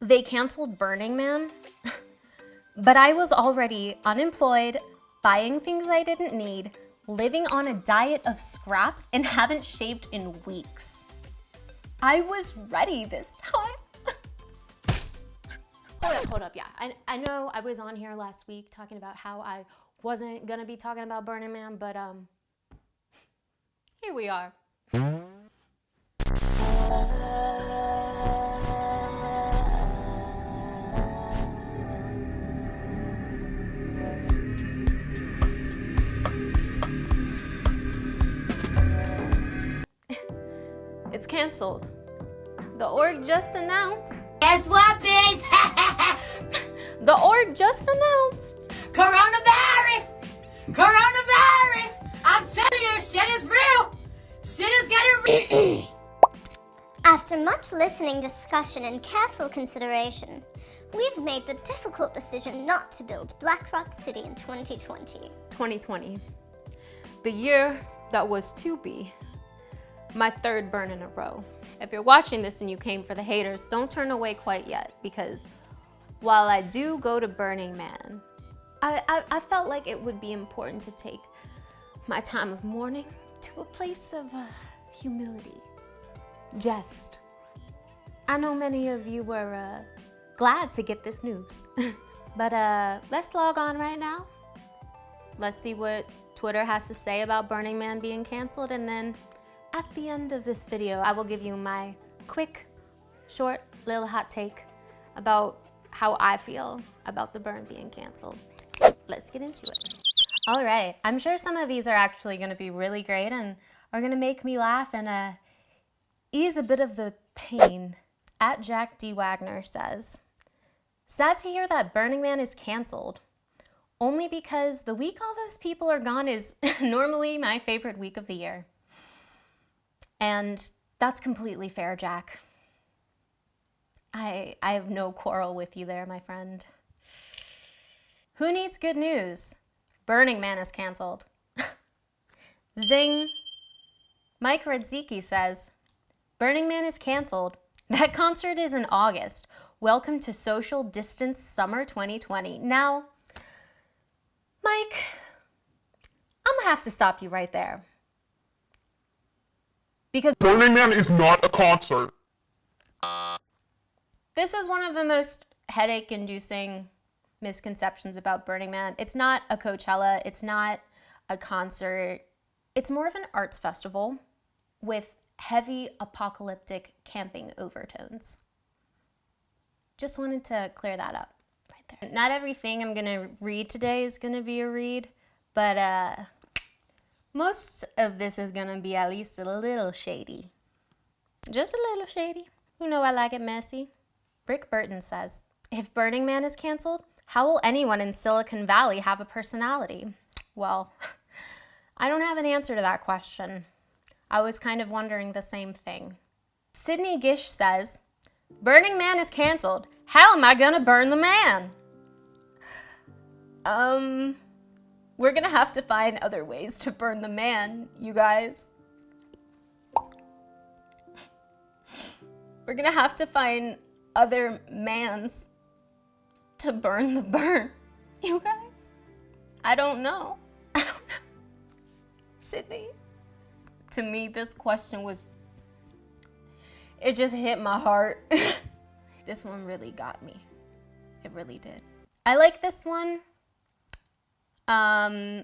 They canceled Burning Man, but I was already unemployed, buying things I didn't need, living on a diet of scraps, and haven't shaved in weeks. I was ready this time. Hold up, yeah. I know I was on here last week talking about how I wasn't gonna be talking about Burning Man, but here we are. It's canceled. The org just announced. Guess what, bitch? The org just announced. Coronavirus! Coronavirus! I'm telling you, shit is real! Shit is getting real! After much listening, discussion, and careful consideration, we've made the difficult decision not to build Black Rock City in 2020. 2020. The year that was to be. My third burn in a row. If you're watching this and you came for the haters, don't turn away quite yet, because while I do go to Burning Man, I felt like it would be important to take my time of mourning to a place of humility. Jest. I know many of you were glad to get this news, but let's log on right now. Let's see what Twitter has to say about Burning Man being canceled, and then at the end of this video, I will give you my quick, short, little hot take about how I feel about the burn being canceled. Let's get into it. All right, I'm sure some of these are actually gonna be really great and are gonna make me laugh and ease a bit of the pain. At Jack D Wagner says, sad to hear that Burning Man is canceled, only because the week all those people are gone is normally my favorite week of the year. And that's completely fair, Jack. I have no quarrel with you there, my friend. Who needs good news? Burning Man is canceled. Zing. Mike Radziki says, Burning Man is canceled. That concert is in August. Welcome to Social Distance Summer 2020. Now, Mike, I'm gonna have to stop you right there. Because Burning Man is not a concert. this is one of the most headache-inducing misconceptions about Burning Man. It's not a Coachella, it's not a concert. It's more of an arts festival with heavy apocalyptic camping overtones. Just wanted to clear that up right there. Not everything I'm gonna read today is gonna be a read, but most of this is gonna be at least a little shady. Just a little shady. You know I like it messy. Rick Burton says, if Burning Man is canceled, how will anyone in Silicon Valley have a personality? Well, I don't have an answer to that question. I was kind of wondering the same thing. Sydney Gish says, Burning Man is canceled. How am I gonna burn the man? We're gonna have to find other ways to burn the man, you guys. We're gonna have to find other mans to burn the burn, you guys. I don't know. Sydney, to me, this question was, it just hit my heart. This one really got me. It really did. I like this one. I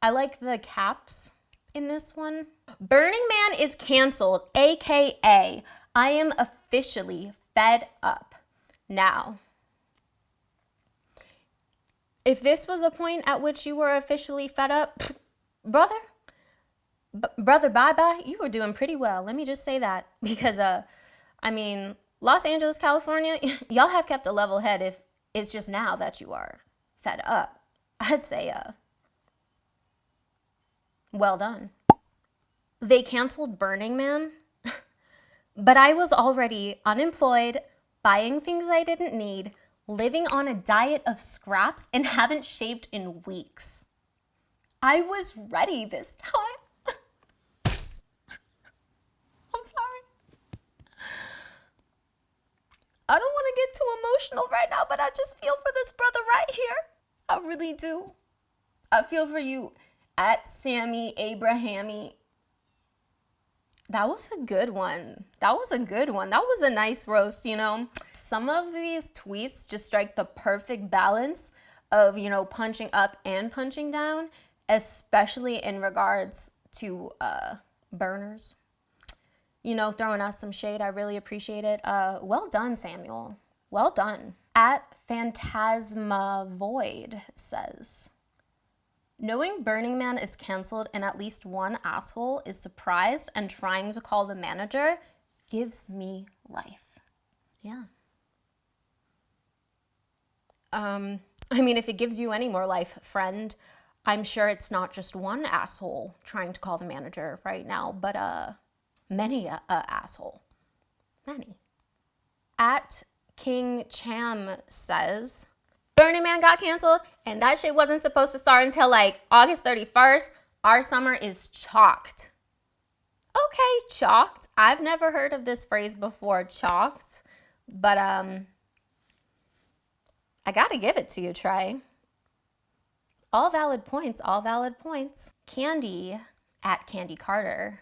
like the caps in this one. Burning Man is canceled, AKA I am officially fed up. Now, if this was a point at which you were officially fed up, brother, bye-bye, you were doing pretty well. Let me just say that, because, I mean, Los Angeles, California, y'all have kept a level head if it's just now that you are fed up. I'd say, well done. They canceled Burning Man, but I was already unemployed, buying things I didn't need, living on a diet of scraps, and haven't shaved in weeks. I was ready this time. I'm sorry. emotional right now, but I just feel for this brother right here. I really do. I feel for you at Sammy Abraham. That was a good one. That was a good one. That was a nice roast, you know. Some of these tweets just strike the perfect balance of, you know, punching up and punching down, especially in regards to burners. You know, throwing us some shade. I really appreciate it. Well done, Samuel. Well done. At Phantasma Void says, knowing Burning Man is canceled and at least one asshole is surprised and trying to call the manager gives me life. Yeah. I mean, if it gives you any more life, friend, I'm sure it's not just one asshole trying to call the manager right now, but many a asshole. Many. At King Cham says, Burning Man got canceled and that shit wasn't supposed to start until like August 31st. Our summer is chalked. Okay, chalked. I've never heard of this phrase before, chalked, but I gotta give it to you, Trey. All valid points, all valid points. Candy at Candy Carter,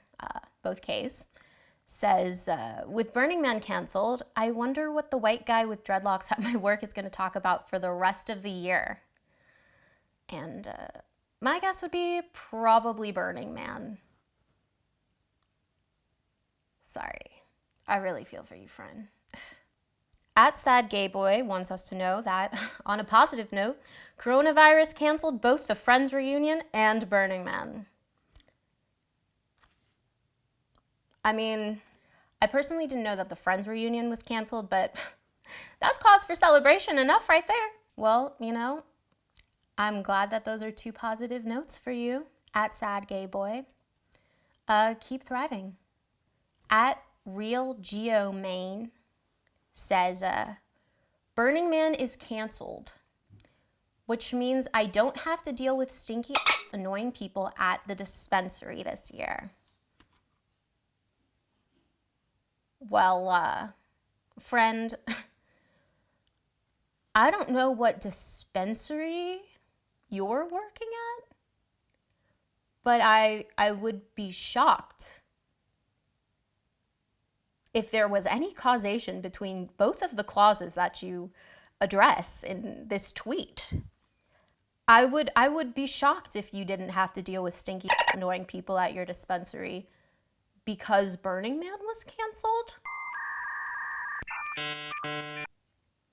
both case, says, with Burning Man canceled, I wonder what the white guy with dreadlocks at my work is going to talk about for the rest of the year. And my guess would be probably Burning Man. Sorry. I really feel for you, friend. At Sad Gay Boy wants us to know that, on a positive note, coronavirus canceled both the Friends reunion and Burning Man. I mean, I personally didn't know that the Friends reunion was canceled, but that's cause for celebration enough right there. Well, you know, I'm glad that those are two positive notes for you. At Sad Gay Boy. Keep thriving. At Real Geo Main says, Burning Man is canceled, which means I don't have to deal with stinky, annoying people at the dispensary this year. Well, friend, I don't know what dispensary you're working at, but I would be shocked if there was any causation between both of the clauses that you address in this tweet. I would be shocked if you didn't have to deal with stinky, annoying people at your dispensary because Burning Man was canceled.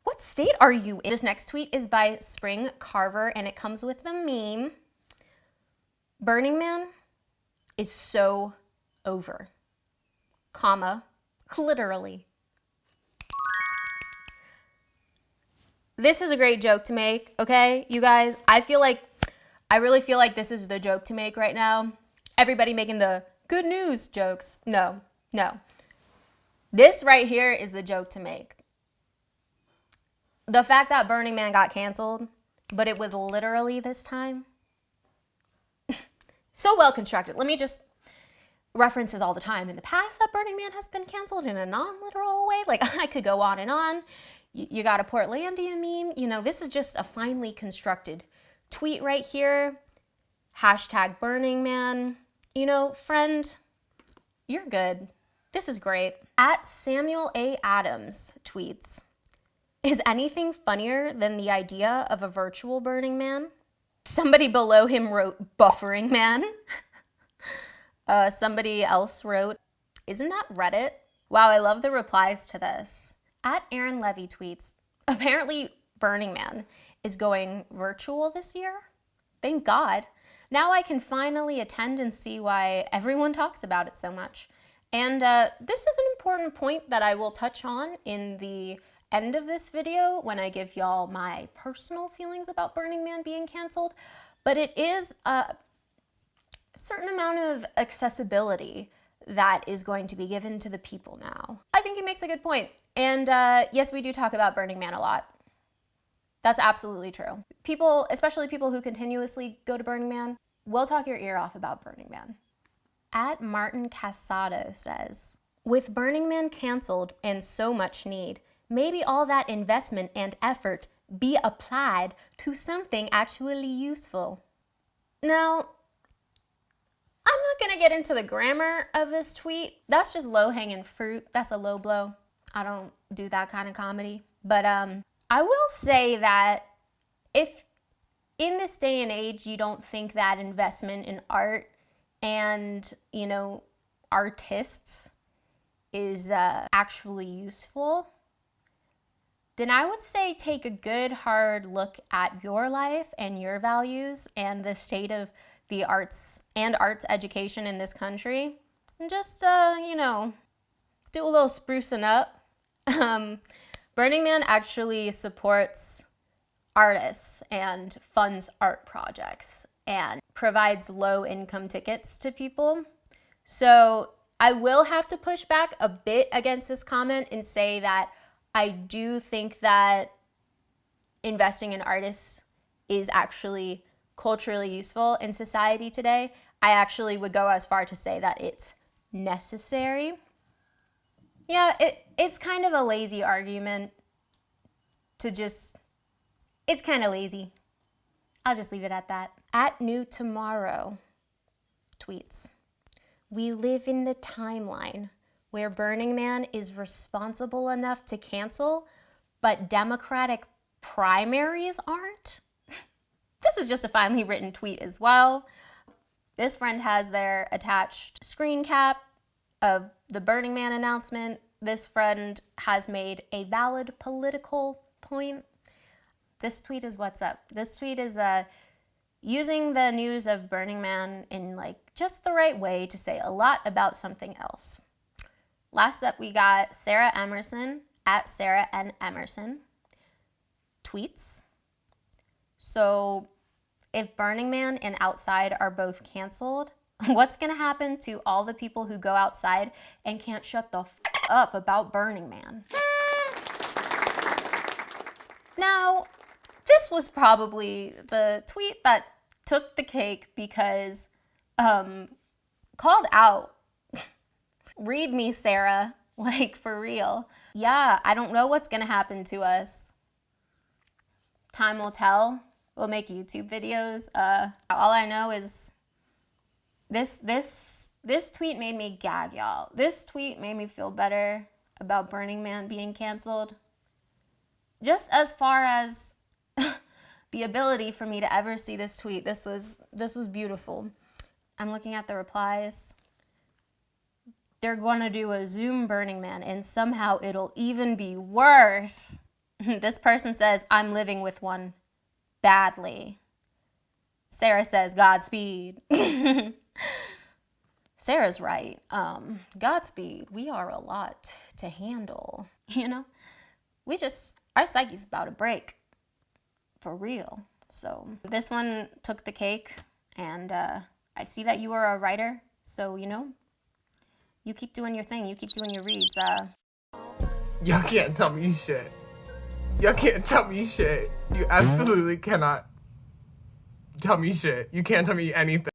What state are you in? This next tweet is by Spring Carver and it comes with the meme. Burning Man is so over, comma, literally. This is a great joke to make, okay, you guys? I really feel like this is the joke to make right now. Everybody making the good news jokes. No. This right here is the joke to make. The fact that Burning Man got canceled, but it was literally this time. So well constructed. Let me just references all the time in the past that Burning Man has been canceled in a non-literal way. Like, I could go on and on. You got a Portlandia meme. You know, this is just a finely constructed tweet right here. Hashtag Burning Man. You know, friend, you're good. This is great. At Samuel A. Adams tweets, is anything funnier than the idea of a virtual Burning Man? Somebody below him wrote buffering man. Somebody else wrote, isn't that Reddit? Wow, I love the replies to this. At Aaron Levy tweets, apparently Burning Man is going virtual this year. Thank God. Now I can finally attend and see why everyone talks about it so much. And this is an important point that I will touch on in the end of this video when I give y'all my personal feelings about Burning Man being canceled. But it is a certain amount of accessibility that is going to be given to the people now. I think he makes a good point. And yes, we do talk about Burning Man a lot. That's absolutely true. People, especially people who continuously go to Burning Man, will talk your ear off about Burning Man. At Martin Casado says, with Burning Man canceled and so much need, maybe all that investment and effort be applied to something actually useful. Now, I'm not gonna get into the grammar of this tweet. That's just low-hanging fruit. That's a low blow. I don't do that kind of comedy. But I will say that if in this day and age you don't think that investment in art and, you know, artists is actually useful, then I would say take a good hard look at your life and your values and the state of the arts and arts education in this country, and just, you know, do a little sprucing up. Burning Man actually supports artists and funds art projects and provides low-income tickets to people. So I will have to push back a bit against this comment and say that I do think that investing in artists is actually culturally useful in society today. I actually would go as far to say that it's necessary. Yeah, it's kind of a lazy argument to just, it's kind of lazy. I'll just leave it at that. @𝕄𝕠𝕣𝕖 tweets, "We live in the timeline where Burning Man is responsible enough to cancel, but Democratic primaries aren't." This is just a finely written tweet as well. This friend has their attached screen cap of the Burning Man announcement. This friend has made a valid political point. This tweet is what's up. This tweet is using the news of Burning Man in like just the right way to say a lot about something else. Last up, we got Sarah Emerson @SarahNEmerson tweets. So if Burning Man and Outside are both canceled, what's gonna happen to all the people who go outside and can't shut the f up about Burning Man? Now, this was probably the tweet that took the cake because called out. Read me, Sarah, like for real. Yeah, I don't know what's gonna happen to us. Time will tell. We'll make YouTube videos. All I know is this tweet made me gag, y'all. This tweet made me feel better about Burning Man being canceled. Just as far as the ability for me to ever see this tweet, this was beautiful. I'm looking at the replies. They're gonna do a Zoom Burning Man and somehow it'll even be worse. This person says, "I'm living with one badly." Sarah says, "Godspeed." Sarah's right. Godspeed. We are a lot to handle, you know? Our psyche's about to break. For real. So this one took the cake, and I see that you are a writer, so, you know, you keep doing your thing. You keep doing your reads. Y'all can't tell me shit. Y'all can't tell me shit. You absolutely cannot tell me shit. You can't tell me anything.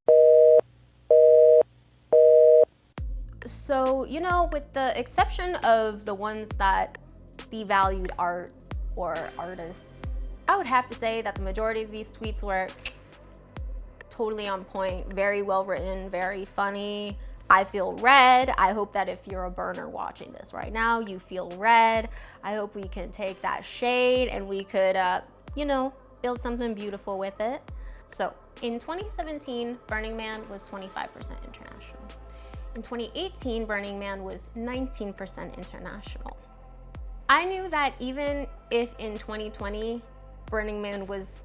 So, you know, with the exception of the ones that devalued art or artists, I would have to say that the majority of these tweets were totally on point, very well written, very funny. I feel read. I hope that if you're a burner watching this right now, you feel read. I hope we can take that shade and we could, you know, build something beautiful with it. So in 2017, Burning Man was 25% international. In 2018, Burning Man was 19% international. I knew that even if in 2020, Burning Man was,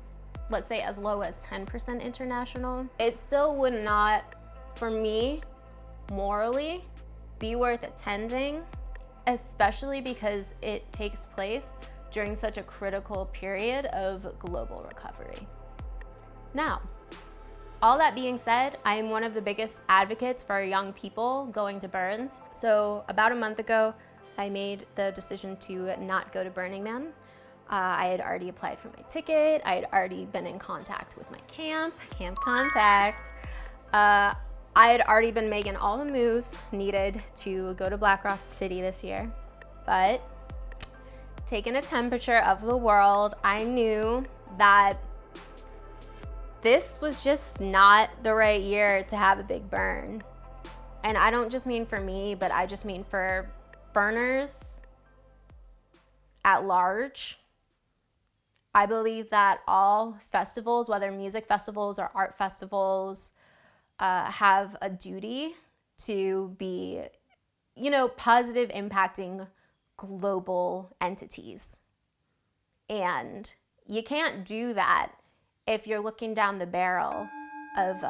let's say, as low as 10% international, it still would not, for me, morally, be worth attending, especially because it takes place during such a critical period of global recovery. Now, all that being said, I am one of the biggest advocates for young people going to Burns. So about a month ago, I made the decision to not go to Burning Man. I had already applied for my ticket. I had already been in contact with my camp contact. I had already been making all the moves needed to go to Black Rock City this year. But taken a temperature of the world, I knew that this was just not the right year to have a big burn. And I don't just mean for me, but I just mean for burners at large. I believe that all festivals, whether music festivals or art festivals, have a duty to be, positive impacting global entities. And you can't do that if you're looking down the barrel of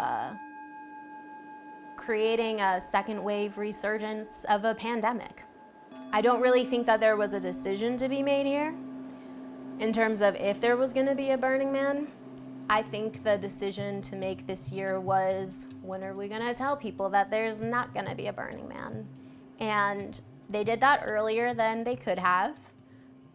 creating a second wave resurgence of a pandemic. I don't really think that there was a decision to be made here in terms of if there was gonna be a Burning Man. I think the decision to make this year was, when are we gonna tell people that there's not gonna be a Burning Man? And they did that earlier than they could have,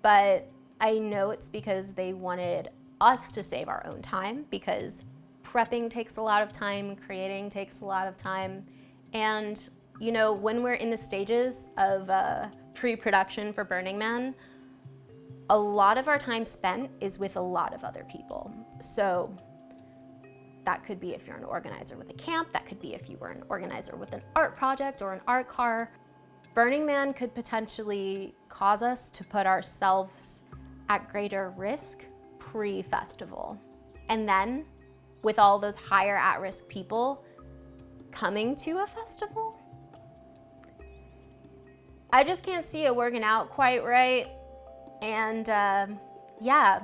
but I know it's because they wanted us to save our own time, because prepping takes a lot of time, creating takes a lot of time. And when we're in the stages of pre-production for Burning Man, a lot of our time spent is with a lot of other people. So that could be if you're an organizer with a camp, that could be if you were an organizer with an art project or an art car. Burning Man could potentially cause us to put ourselves at greater risk pre-festival. And then with all those higher at-risk people coming to a festival, I just can't see it working out quite right. And yeah,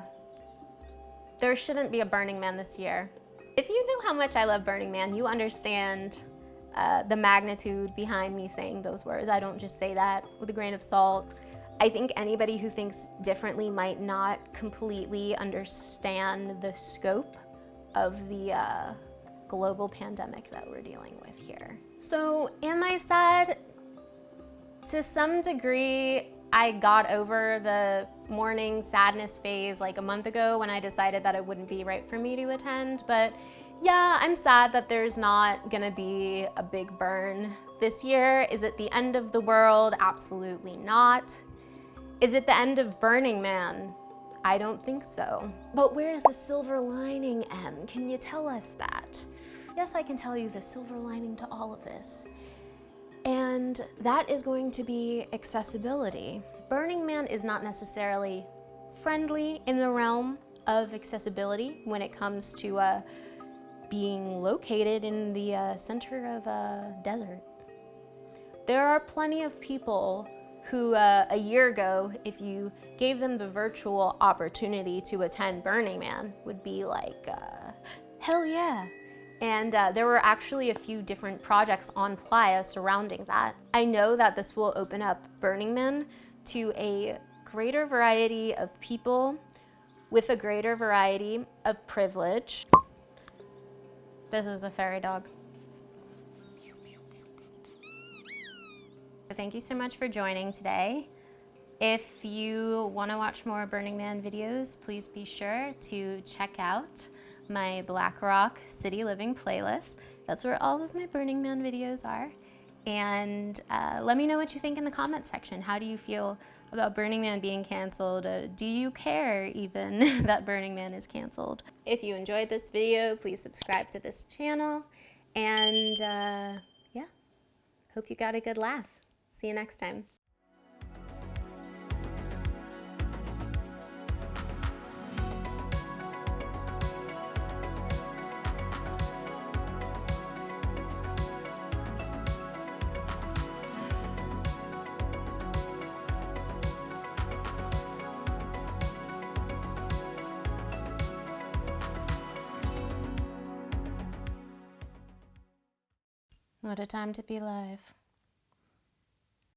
there shouldn't be a Burning Man this year. If you knew how much I love Burning Man, you understand the magnitude behind me saying those words. I don't just say that with a grain of salt. I think anybody who thinks differently might not completely understand the scope of the global pandemic that we're dealing with here. So am I sad? To some degree, I got over the mourning sadness phase like a month ago when I decided that it wouldn't be right for me to attend. But yeah, I'm sad that there's not gonna be a big burn this year. Is it the end of the world? Absolutely not. Is it the end of Burning Man? I don't think so. But where's the silver lining, Em? Can you tell us that? Yes, I can tell you the silver lining to all of this. And that is going to be accessibility. Burning Man is not necessarily friendly in the realm of accessibility when it comes to being located in the center of a desert. There are plenty of people who a year ago, if you gave them the virtual opportunity to attend Burning Man, would be like, hell yeah. And there were actually a few different projects on Playa surrounding that. I know that this will open up Burning Man to a greater variety of people with a greater variety of privilege. This is the fairy dog. Thank you so much for joining today. If you want to watch more Burning Man videos, please be sure to check out my Black Rock City Living playlist. That's where all of my Burning Man videos are. And let me know what you think in the comments section. How do you feel about Burning Man being canceled? Do you care even that Burning Man is canceled? If you enjoyed this video, please subscribe to this channel. And yeah, hope you got a good laugh. See you next time. What a time to be alive.